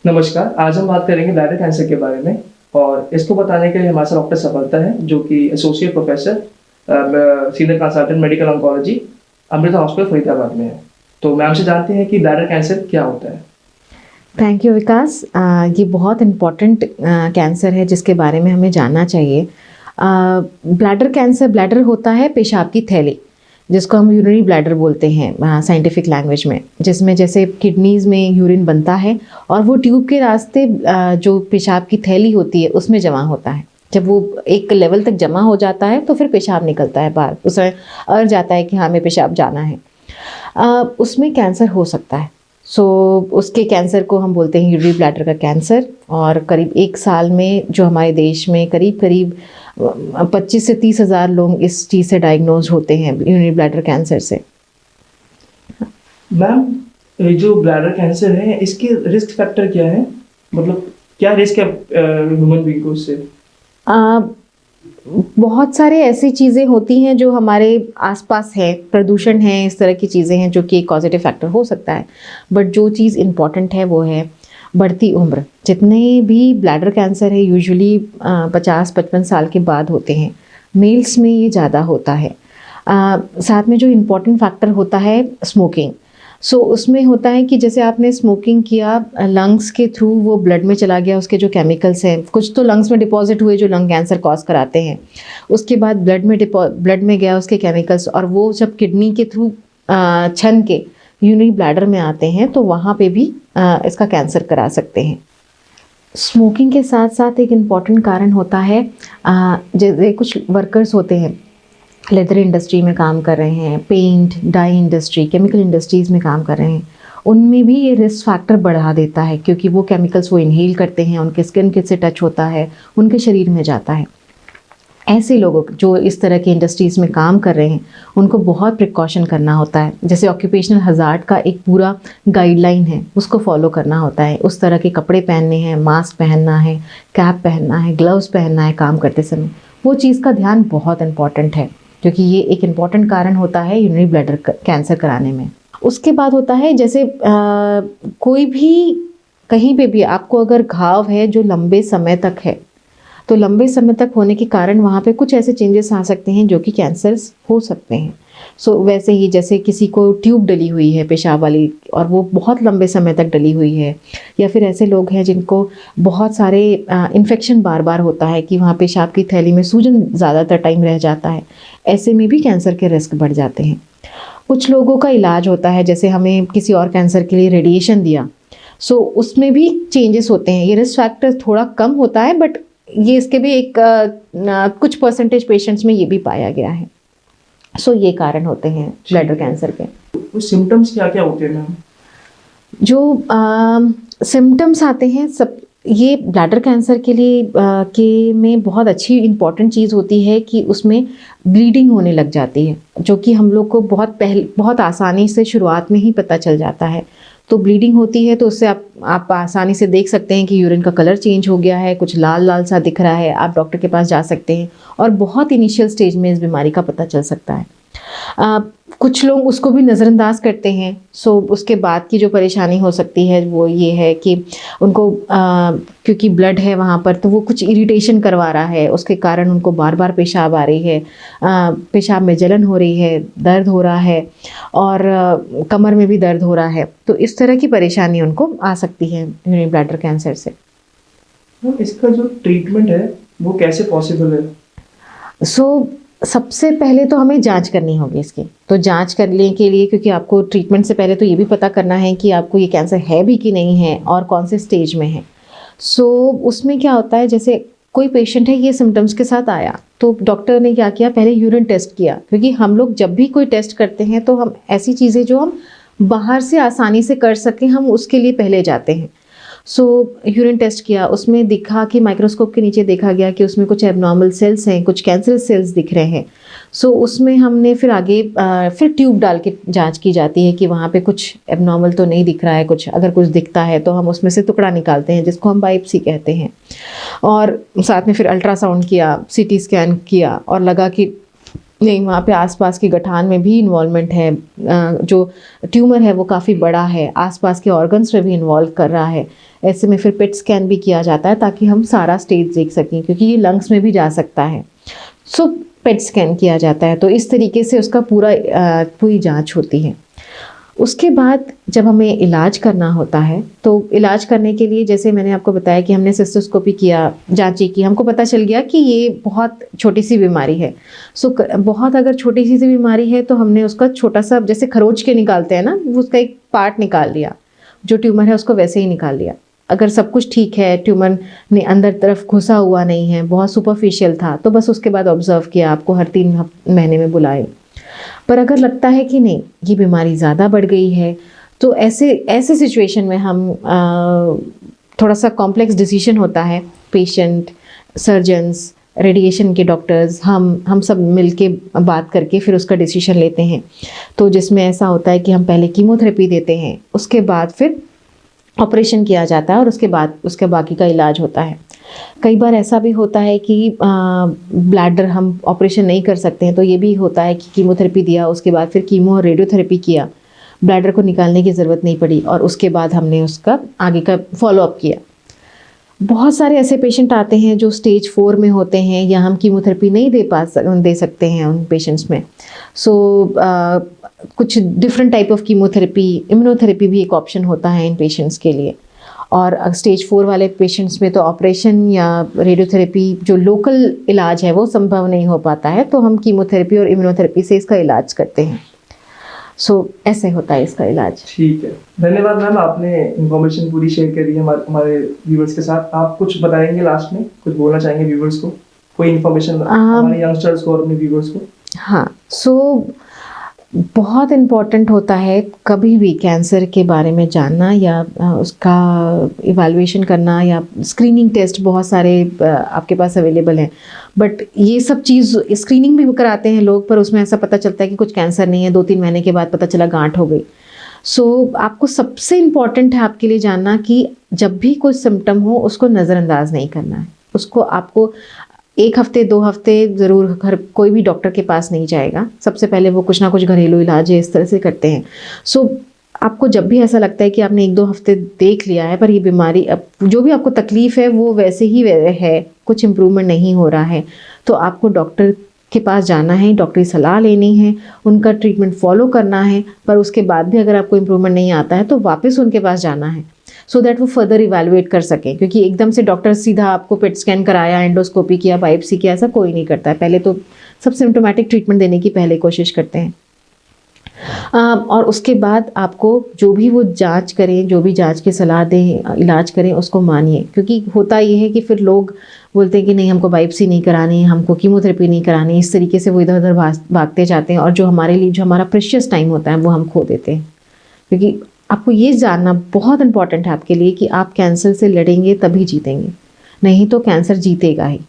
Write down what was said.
नमस्कार, आज हम बात करेंगे ब्लैडर कैंसर के बारे में और इसको बताने के लिए हमारे साथ डॉक्टर सफलता है, जो कि associate professor senior consultant medical oncology Amrita hospital Faridabad में है। तो मैम से जानते हैं कि ब्लैडर कैंसर क्या होता है। थैंक यू विकास। ये बहुत इम्पॉर्टेंट कैंसर है जिसके बारे में हमें जानना चाहिए। ब्लैडर कैंसर, ब्लैडर होता है पेशाब की थैली, जिसको हम यूरिनरी ब्लैडर बोलते हैं साइंटिफिक लैंग्वेज में, जिसमें जैसे किडनीज़ में यूरिन बनता है और वो ट्यूब के रास्ते जो पेशाब की थैली होती है उसमें जमा होता है। जब वो एक लेवल तक जमा हो जाता है तो फिर पेशाब निकलता है बाहर, उसमें अर जाता है कि हाँ हमें पेशाब जाना है। उसमें कैंसर हो सकता है। उसके कैंसर को हम बोलते हैं यूरिनरी ब्लैडर का कैंसर। और करीब 1 साल में जो हमारे देश में करीब करीब 25 से 30 हज़ार लोग इस चीज़ से डायग्नोज होते हैं, यूरिनरी ब्लैडर कैंसर से। मैम, ये जो ब्लैडर कैंसर है इसके रिस्क फैक्टर क्या है, मतलब क्या रिस्क है ह्यूमन बीइंग को इससे? आ, बहुत सारे ऐसी चीज़ें होती हैं जो हमारे आसपास है, प्रदूषण है, इस तरह की चीज़ें हैं जो कि एक पॉजिटिव फैक्टर हो सकता है। बट जो चीज़ इम्पॉर्टेंट है वो है बढ़ती उम्र। जितने भी ब्लैडर कैंसर है यूजुअली 50-55 साल के बाद होते हैं। मेल्स में ये ज़्यादा होता है। साथ में जो इम्पॉर्टेंट फैक्टर होता है स्मोकिंग। उसमें होता है कि जैसे आपने स्मोकिंग किया, लंग्स के थ्रू वो ब्लड में चला गया, उसके जो केमिकल्स हैं कुछ तो लंग्स में डिपॉजिट हुए जो लंग कैंसर कॉज कराते हैं। उसके बाद ब्लड में गया उसके केमिकल्स, और वो जब किडनी के थ्रू छन के यूरिनरी ब्लैडर में आते हैं तो वहाँ पे भी इसका कैंसर करा सकते हैं। स्मोकिंग के साथ साथ एक इम्पॉर्टेंट कारण होता है, जैसे कुछ वर्कर्स होते हैं लेदर इंडस्ट्री में काम कर रहे हैं, paint, dye industry, chemical industries में काम कर रहे हैं, उनमें भी ये रिस्क फैक्टर बढ़ा देता है, क्योंकि वो केमिकल्स वो इनहेल करते हैं, उनके स्किन के से टच होता है, उनके शरीर में जाता है। ऐसे लोगों जो इस तरह की इंडस्ट्रीज़ में काम कर रहे हैं उनको बहुत प्रिकॉशन करना होता है। जैसे ऑक्यूपेशनल हज़ार्ड का एक पूरा गाइडलाइन है, उसको फॉलो करना होता है। उस तरह के कपड़े पहनने हैं, मास्क पहनना है, कैप पहनना है, ग्लव्स पहनना है काम करते समय। वो चीज़ का ध्यान बहुत इम्पॉर्टेंट है, क्योंकि ये एक इम्पॉर्टेंट कारण होता है यूरिनरी ब्लैडर कैंसर कराने में। उसके बाद होता है जैसे कोई भी कहीं पे भी आपको अगर घाव है जो लंबे समय तक है, तो लंबे समय तक होने के कारण वहाँ पे कुछ ऐसे चेंजेस आ सकते हैं जो कि कैंसर्स हो सकते हैं। वैसे ही जैसे किसी को ट्यूब डली हुई है पेशाब वाली और वो बहुत लंबे समय तक डली हुई है, या फिर ऐसे लोग हैं जिनको बहुत सारे इन्फेक्शन बार बार होता है कि वहाँ पेशाब की थैली में सूजन ज़्यादातर टाइम रह जाता है, ऐसे में भी कैंसर के रिस्क बढ़ जाते हैं। कुछ लोगों का इलाज होता है, जैसे हमें किसी और कैंसर के लिए रेडिएशन दिया, उसमें भी चेंजेस होते हैं। ये रिस्क फैक्टर थोड़ा कम होता है, बट ये इसके भी एक कुछ परसेंटेज पेशेंट्स में ये भी पाया गया है। ये कारण होते हैं ब्लैडर कैंसर के। कुछ सिम्टम्स क्या क्या होते हैं मैम? जो सिम्टम्स आते हैं सब, ये ब्लैडर कैंसर के लिए के में बहुत अच्छी इम्पॉर्टेंट चीज़ होती है कि उसमें ब्लीडिंग होने लग जाती है, जो कि हम लोग को बहुत आसानी से शुरुआत में ही पता चल जाता है। तो ब्लीडिंग होती है तो उससे आप आसानी से देख सकते हैं कि यूरिन का कलर चेंज हो गया है, कुछ लाल लाल सा दिख रहा है, आप डॉक्टर के पास जा सकते हैं और बहुत इनिशियल स्टेज में इस बीमारी का पता चल सकता है। कुछ लोग उसको भी नज़रअंदाज करते हैं। उसके बाद की जो परेशानी हो सकती है वो ये है कि उनको क्योंकि ब्लड है वहाँ पर, तो वो कुछ इरिटेशन करवा रहा है, उसके कारण उनको बार बार पेशाब आ रही है, पेशाब में जलन हो रही है, दर्द हो रहा है और कमर में भी दर्द हो रहा है। तो इस तरह की परेशानी उनको आ सकती है यूरिनरी ब्लैडर कैंसर से। इसका जो ट्रीटमेंट है वो कैसे पॉसिबल है? सबसे पहले तो हमें जांच करनी होगी इसकी। तो जांच करने के लिए, क्योंकि आपको ट्रीटमेंट से पहले तो ये भी पता करना है कि आपको ये कैंसर है भी कि नहीं है और कौन से स्टेज में है। उसमें क्या होता है, जैसे कोई पेशेंट है ये सिम्टम्स के साथ आया तो डॉक्टर ने क्या किया, पहले यूरिन टेस्ट किया, क्योंकि हम लोग जब भी कोई टेस्ट करते हैं तो हम ऐसी चीज़ें जो हम बाहर से आसानी से कर सकें हम उसके लिए पहले जाते हैं। यूरिन टेस्ट किया, उसमें दिखा कि माइक्रोस्कोप के नीचे देखा गया कि उसमें कुछ एबनॉर्मल सेल्स हैं, कुछ कैंसरस सेल्स दिख रहे हैं। उसमें हमने फिर आगे फिर ट्यूब डाल के जांच की जाती है कि वहाँ पे कुछ एबनॉर्मल तो नहीं दिख रहा है, कुछ अगर कुछ दिखता है तो हम उसमें से टुकड़ा निकालते हैं जिसको हम बायोप्सी कहते हैं। और साथ में फिर अल्ट्रासाउंड किया, सीटी स्कैन किया और लगा कि नहीं, वहाँ पे आसपास के गठान में भी इन्वॉल्वमेंट है, जो ट्यूमर है वो काफ़ी बड़ा है, आसपास के ऑर्गन्स में भी इन्वॉल्व कर रहा है। ऐसे में फिर पेट स्कैन भी किया जाता है ताकि हम सारा स्टेज देख सकें, क्योंकि ये लंग्स में भी जा सकता है। सो पेट स्कैन किया जाता है, तो इस तरीके से उसका पूरी जांच होती है। उसके बाद जब हमें इलाज करना होता है, तो इलाज करने के लिए जैसे मैंने आपको बताया कि हमने सिस्टोस्कोपी किया, जांची की, हमको पता चल गया कि ये बहुत छोटी सी बीमारी है। बहुत अगर छोटी सी बीमारी है तो हमने उसका छोटा सा, जैसे खरोच के निकालते हैं ना, उसका एक पार्ट निकाल लिया, जो ट्यूमर है उसको वैसे ही निकाल लिया। अगर सब कुछ ठीक है, ट्यूमर ने अंदर तरफ घुसा हुआ नहीं है, बहुत सुपरफिशियल था, तो बस उसके बाद ऑब्जर्व किया, आपको हर 3 महीने में बुलाए। पर अगर लगता है कि नहीं, ये बीमारी ज़्यादा बढ़ गई है, तो ऐसे सिचुएशन में हम थोड़ा सा कॉम्प्लेक्स डिसीजन होता है, पेशेंट, सर्जन्स, रेडिएशन के डॉक्टर्स, हम सब मिलके बात करके फिर उसका डिसीजन लेते हैं। तो जिसमें ऐसा होता है कि हम पहले कीमोथेरेपी देते हैं, उसके बाद फिर ऑपरेशन किया जाता है और उसके बाद उसके बाकी का इलाज होता है। कई बार ऐसा भी होता है कि ब्लैडर हम ऑपरेशन नहीं कर सकते हैं, तो ये भी होता है कि कीमोथेरेपी दिया, उसके बाद फिर कीमो और रेडियोथेरेपी किया, ब्लैडर को निकालने की ज़रूरत नहीं पड़ी और उसके बाद हमने उसका आगे का फॉलोअप किया। बहुत सारे ऐसे पेशेंट आते हैं जो स्टेज 4 में होते हैं, या हम कीमोथेरेपी नहीं दे सकते हैं उन पेशेंट्स में। कुछ different type of chemotherapy, immunotherapy भी एक ऑप्शन होता है इन पेशेंट्स के लिए। और स्टेज 4 वाले पेशेंट्स में तो ऑपरेशन या रेडियोथेरेपी, जो लोकल इलाज है वो संभव नहीं हो पाता है, तो हम कीमोथेरेपी और इम्यूनोथेरेपी से इसका इलाज करते हैं। ऐसे होता है इसका इलाज। ठीक है, धन्यवाद मैम, आपने इंफॉर्मेशन पूरी शेयर करी है हमारे व्यूवर्स के साथ। आप कुछ बताएंगे लास्ट में, कुछ बोलना चाहेंगे व्यूवर्स को, कोई इंफॉर्मेशन हमारे यंगस्टर्स को और अपने व्यूवर्स को? हाँ, बहुत इम्पॉर्टेंट होता है कभी भी कैंसर के बारे में जानना, या उसका इवैल्यूएशन करना, या स्क्रीनिंग टेस्ट बहुत सारे आपके पास अवेलेबल हैं। बट ये सब चीज़ स्क्रीनिंग भी कराते हैं लोग, पर उसमें ऐसा पता चलता है कि कुछ कैंसर नहीं है, 2-3 महीने के बाद पता चला गांठ हो गई। आपको सबसे इम्पॉर्टेंट है आपके लिए जानना कि जब भी कोई सिम्टम हो उसको नज़रअंदाज नहीं करना है। उसको आपको 1 हफ्ते 2 हफ्ते ज़रूर घर कोई भी डॉक्टर के पास नहीं जाएगा, सबसे पहले वो कुछ ना कुछ घरेलू इलाज है इस तरह से करते हैं। आपको जब भी ऐसा लगता है कि आपने 1-2 हफ्ते देख लिया है, पर ये बीमारी, अब जो भी आपको तकलीफ़ है वो वैसे ही है, कुछ इम्प्रूवमेंट नहीं हो रहा है, तो आपको डॉक्टर के पास जाना है, डॉक्टरी सलाह लेनी है, उनका ट्रीटमेंट फॉलो करना है। पर उसके बाद भी अगर आपको इम्प्रूवमेंट नहीं आता है तो वापस उनके पास जाना है, सो दैट वो फर्दर इवैल्यूएट कर सकें। क्योंकि एकदम से डॉक्टर सीधा आपको पेट स्कैन कराया, एंडोस्कोपी किया, बायोप्सी किया, ऐसा कोई नहीं करता है। पहले तो सब सिम्टोमेटिक ट्रीटमेंट देने की पहले कोशिश करते हैं। और उसके बाद आपको जो भी वो जांच करें, जो भी जांच की सलाह दें, इलाज करें, उसको मानिए। क्योंकि होता ये है कि फिर लोग बोलते हैं कि नहीं, हमको बायोप्सी नहीं करानी, हमको कीमोथेरेपी नहीं करानी, इस तरीके से वो इधर उधर भागते जाते हैं, और जो हमारे लिए जो हमारा प्रेशियस टाइम होता है वो हम खो देते हैं। क्योंकि आपको ये जानना बहुत इंपॉर्टेंट है आपके लिए कि आप कैंसर से लड़ेंगे तभी जीतेंगे, नहीं तो कैंसर जीतेगा ही।